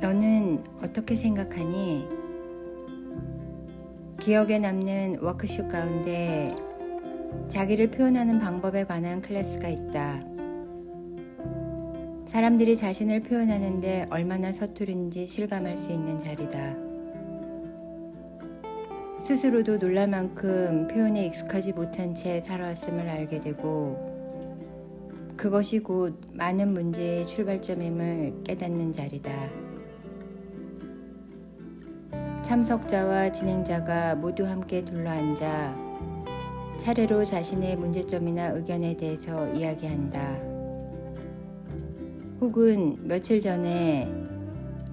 너는 어떻게 생각하니? 기억에 남는 워크숍 가운데 자기를 표현하는 방법에 관한 클래스가 있다. 사람들이 자신을 표현하는데 얼마나 서투른지 실감할 수 있는 자리다. 스스로도 놀랄 만큼 표현에 익숙하지 못한 채 살아왔음을 알게 되고, 그것이 곧 많은 문제의 출발점임을 깨닫는 자리다. 참석자와 진행자가 모두 함께 둘러앉아 차례로 자신의 문제점이나 의견에 대해서 이야기한다. 혹은 며칠 전에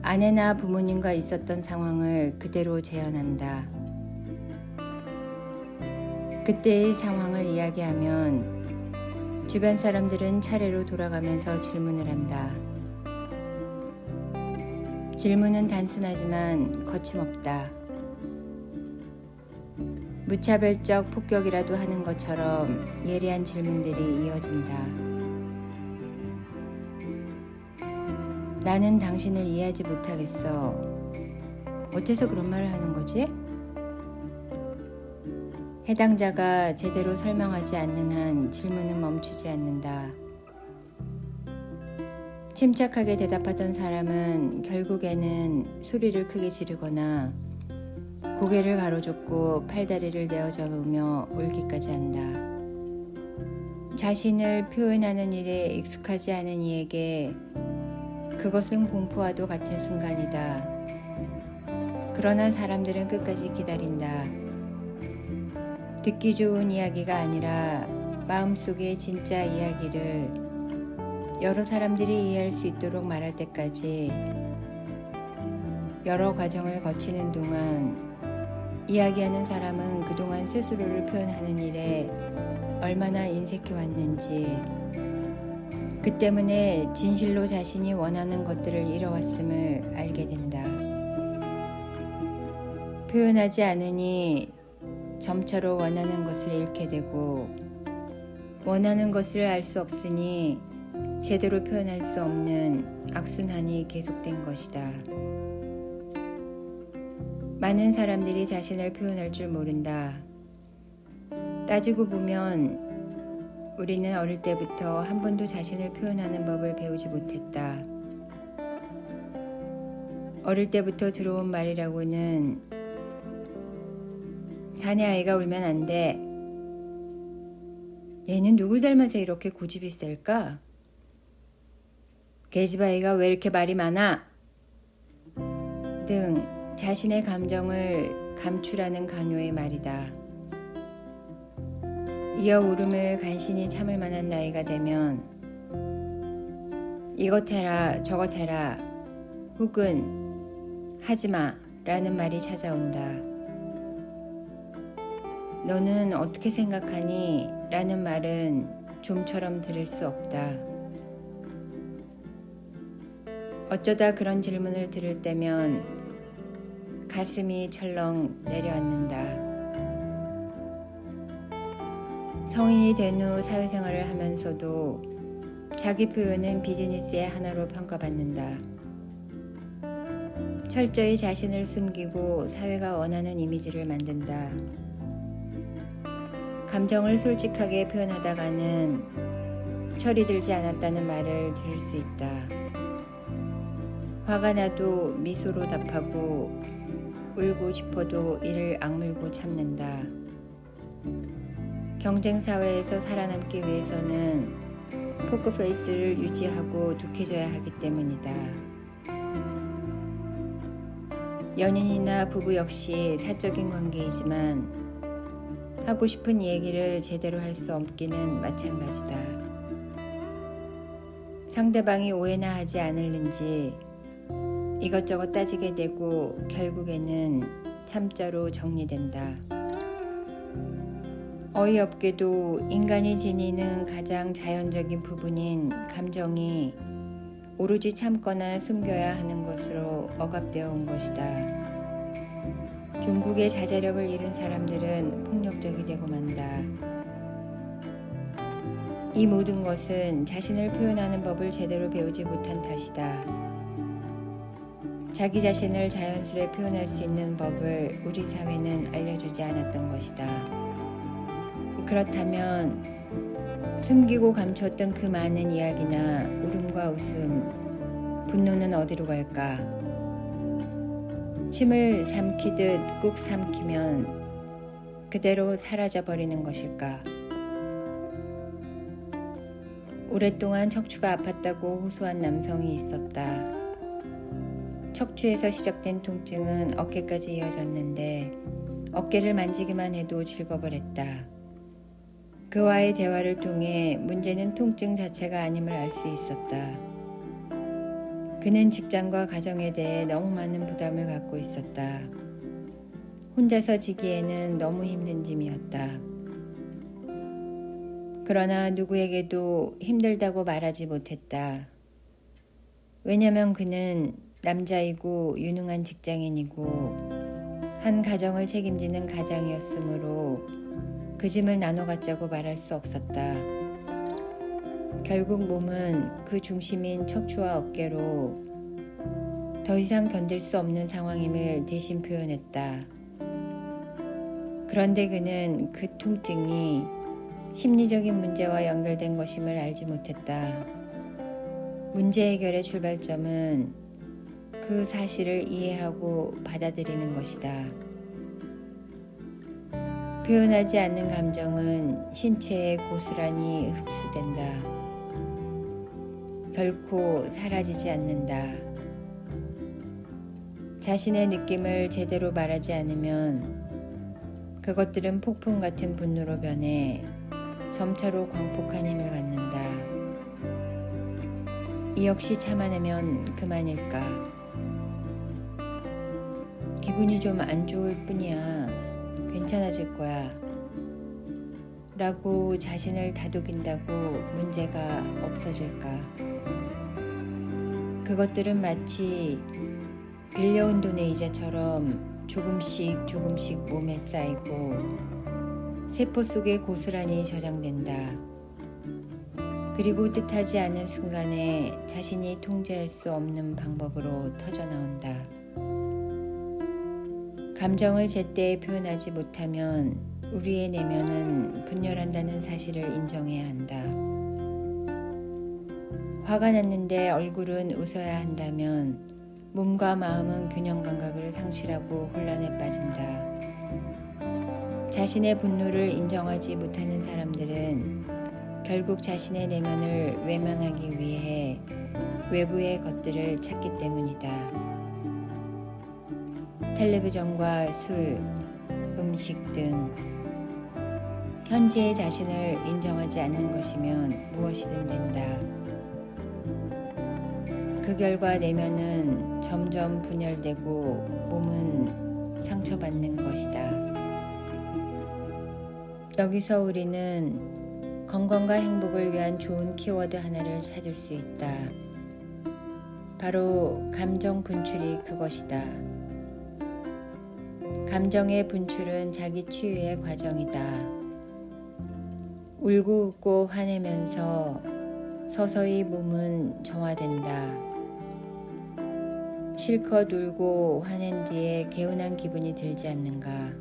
아내나 부모님과 있었던 상황을 그대로 재현한다. 그때의 상황을 이야기하면 주변 사람들은 차례로 돌아가면서 질문을 한다. 질문은 단순하지만 거침없다. 무차별적 폭격이라도 하는 것처럼 예리한 질문들이 이어진다. 나는 당신을 이해하지 못하겠어. 어째서 그런 말을 하는 거지? 해당자가 제대로 설명하지 않는 한 질문은 멈추지 않는다. 침착하게 대답하던 사람은 결국에는 소리를 크게 지르거나 고개를 가로젓고 팔다리를 내어잡으며 울기까지 한다. 자신을 표현하는 일에 익숙하지 않은 이에게 그것은 공포와도 같은 순간이다. 그러나 사람들은 끝까지 기다린다. 듣기 좋은 이야기가 아니라 마음속의 진짜 이야기를 여러 사람들이 이해할 수 있도록 말할 때까지 여러 과정을 거치는 동안 이야기하는 사람은 그동안 스스로를 표현하는 일에 얼마나 인색해 왔는지, 그 때문에 진실로 자신이 원하는 것들을 잃어왔음을 알게 된다. 표현하지 않으니 점차로 원하는 것을 잃게 되고, 원하는 것을 알 수 없으니 제대로 표현할 수 없는 악순환이 계속된 것이다. 많은 사람들이 자신을 표현할 줄 모른다. 따지고 보면 우리는 어릴 때부터 한 번도 자신을 표현하는 법을 배우지 못했다. 어릴 때부터 들어온 말이라고는 사내 아이가 울면 안 돼. 얘는 누굴 닮아서 이렇게 고집이 셀까? 계집아이가 왜 이렇게 말이 많아? 등 자신의 감정을 감추라는 강요의 말이다. 이어 울음을 간신히 참을 만한 나이가 되면 이것 해라 저것 해라 혹은 하지마 라는 말이 찾아온다. 너는 어떻게 생각하니? 라는 말은 좀처럼 들을 수 없다. 어쩌다 그런 질문을 들을 때면 가슴이 철렁 내려앉는다. 성인이 된 후 사회생활을 하면서도 자기 표현은 비즈니스의 하나로 평가받는다. 철저히 자신을 숨기고 사회가 원하는 이미지를 만든다. 감정을 솔직하게 표현하다가는 철이 들지 않았다는 말을 들을 수 있다. 화가 나도 미소로 답하고 울고 싶어도 이를 악물고 참는다. 경쟁사회에서 살아남기 위해서는 포커페이스를 유지하고 독해져야 하기 때문이다. 연인이나 부부 역시 사적인 관계이지만 하고 싶은 얘기를 제대로 할 수 없기는 마찬가지다. 상대방이 오해나 하지 않을는지 이것저것 따지게 되고 결국에는 참자로 정리된다. 어이없게도 인간이 지니는 가장 자연적인 부분인 감정이 오로지 참거나 숨겨야 하는 것으로 억압되어 온 것이다. 종국의 자제력을 잃은 사람들은 폭력적이 되고 만다. 이 모든 것은 자신을 표현하는 법을 제대로 배우지 못한 탓이다. 자기 자신을 자연스레 표현할 수 있는 법을 우리 사회는 알려주지 않았던 것이다. 그렇다면 숨기고 감추었던 그 많은 이야기나 울음과 웃음, 분노는 어디로 갈까? 침을 삼키듯 꾹 삼키면 그대로 사라져버리는 것일까? 오랫동안 척추가 아팠다고 호소한 남성이 있었다. 척추에서 시작된 통증은 어깨까지 이어졌는데 어깨를 만지기만 해도 즐거버렸다. 그와의 대화를 통해 문제는 통증 자체가 아님을 알 수 있었다. 그는 직장과 가정에 대해 너무 많은 부담을 갖고 있었다. 혼자서 지기에는 너무 힘든 짐이었다. 그러나 누구에게도 힘들다고 말하지 못했다. 왜냐면 그는 남자이고 유능한 직장인이고 한 가정을 책임지는 가장이었으므로 그 짐을 나눠 갖자고 말할 수 없었다. 결국 몸은 그 중심인 척추와 어깨로 더 이상 견딜 수 없는 상황임을 대신 표현했다. 그런데 그는 그 통증이 심리적인 문제와 연결된 것임을 알지 못했다. 문제 해결의 출발점은 그 사실을 이해하고 받아들이는 것이다. 표현하지 않는 감정은 신체에 고스란히 흡수된다. 결코 사라지지 않는다. 자신의 느낌을 제대로 말하지 않으면 그것들은 폭풍 같은 분노로 변해 점차로 광폭한 힘을 갖는다. 이 역시 참아내면 그만일까? 기분이 좀 안 좋을 뿐이야. 괜찮아질 거야. 라고 자신을 다독인다고 문제가 없어질까? 그것들은 마치 빌려온 돈의 이자처럼 조금씩 몸에 쌓이고 세포 속에 고스란히 저장된다. 그리고 뜻하지 않은 순간에 자신이 통제할 수 없는 방법으로 터져나온다. 감정을 제때 표현하지 못하면 우리의 내면은 분열한다는 사실을 인정해야 한다. 화가 났는데 얼굴은 웃어야 한다면 몸과 마음은 균형 감각을 상실하고 혼란에 빠진다. 자신의 분노를 인정하지 못하는 사람들은 결국 자신의 내면을 외면하기 위해 외부의 것들을 찾기 때문이다. 텔레비전과 술, 음식 등 현재의 자신을 인정하지 않는 것이면 무엇이든 된다. 그 결과 내면은 점점 분열되고 몸은 상처받는 것이다. 여기서 우리는 건강과 행복을 위한 좋은 키워드 하나를 찾을 수 있다. 바로 감정 분출이 그것이다. 감정의 분출은 자기 치유의 과정이다. 울고 웃고 화내면서 서서히 몸은 정화된다. 실컷 울고 화낸 뒤에 개운한 기분이 들지 않는가?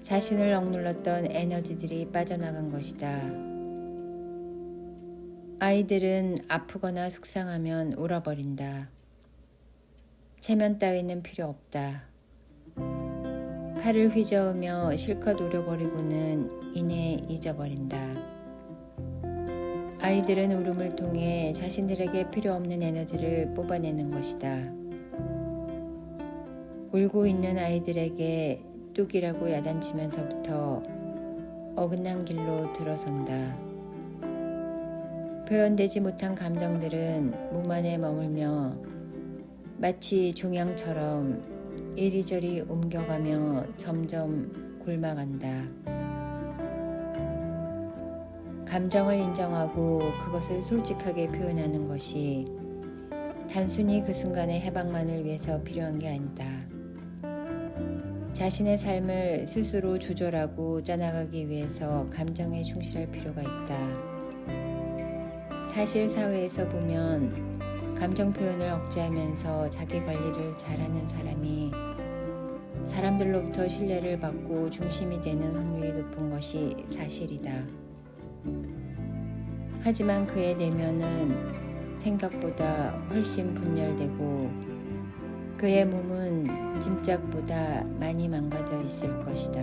자신을 억눌렀던 에너지들이 빠져나간 것이다. 아이들은 아프거나 속상하면 울어버린다. 체면 따위는 필요 없다. 팔을 휘저으며 실컷 울어버리고는 이내 잊어버린다. 아이들은 울음을 통해 자신들에게 필요 없는 에너지를 뽑아내는 것이다. 울고 있는 아이들에게 뚝이라고 야단치면서부터 어긋난 길로 들어선다. 표현되지 못한 감정들은 몸 안에 머물며 마치 종양처럼 이리저리 옮겨가며 점점 곪아간다. 감정을 인정하고 그것을 솔직하게 표현하는 것이 단순히 그 순간의 해방만을 위해서 필요한 게 아니다. 자신의 삶을 스스로 조절하고 짜나가기 위해서 감정에 충실할 필요가 있다. 사실 사회에서 보면 감정 표현을 억제하면서 자기 관리를 잘하는 사람이 사람들로부터 신뢰를 받고 중심이 되는 확률이 높은 것이 사실이다. 하지만 그의 내면은 생각보다 훨씬 분열되고 그의 몸은 짐작보다 많이 망가져 있을 것이다.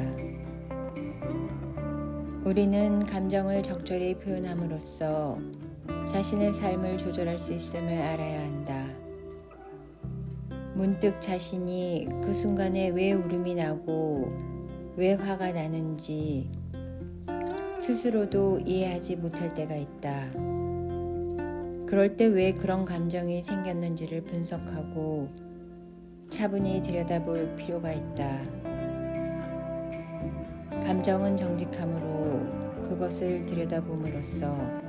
우리는 감정을 적절히 표현함으로써 자신의 삶을 조절할 수 있음을 알아야 한다. 문득 자신이 그 순간에 왜 울음이 나고 왜 화가 나는지 스스로도 이해하지 못할 때가 있다. 그럴 때 왜 그런 감정이 생겼는지를 분석하고 차분히 들여다볼 필요가 있다. 감정은 정직함으로 그것을 들여다봄으로써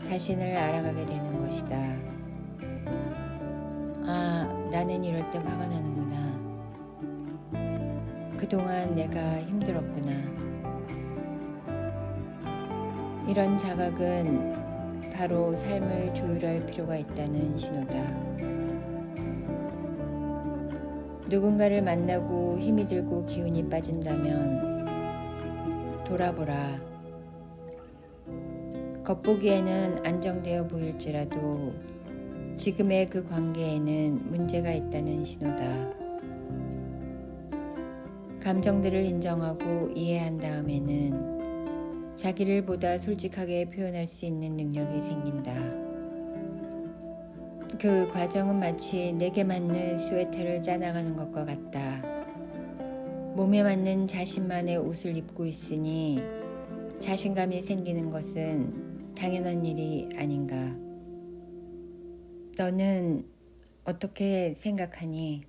자신을 알아가게 되는 것이다. 아, 나는 이럴 때 화가 나는구나. 그동안 내가 힘들었구나. 이런 자각은 바로 삶을 조율할 필요가 있다는 신호다. 누군가를 만나고 힘이 들고 기운이 빠진다면 돌아보라. 겉보기에는 안정되어 보일지라도 지금의 그 관계에는 문제가 있다는 신호다. 감정들을 인정하고 이해한 다음에는 자기를 보다 솔직하게 표현할 수 있는 능력이 생긴다. 그 과정은 마치 내게 맞는 스웨터를 짜나가는 것과 같다. 몸에 맞는 자신만의 옷을 입고 있으니 자신감이 생기는 것은 당연한 일이 아닌가. 너는 어떻게 생각하니?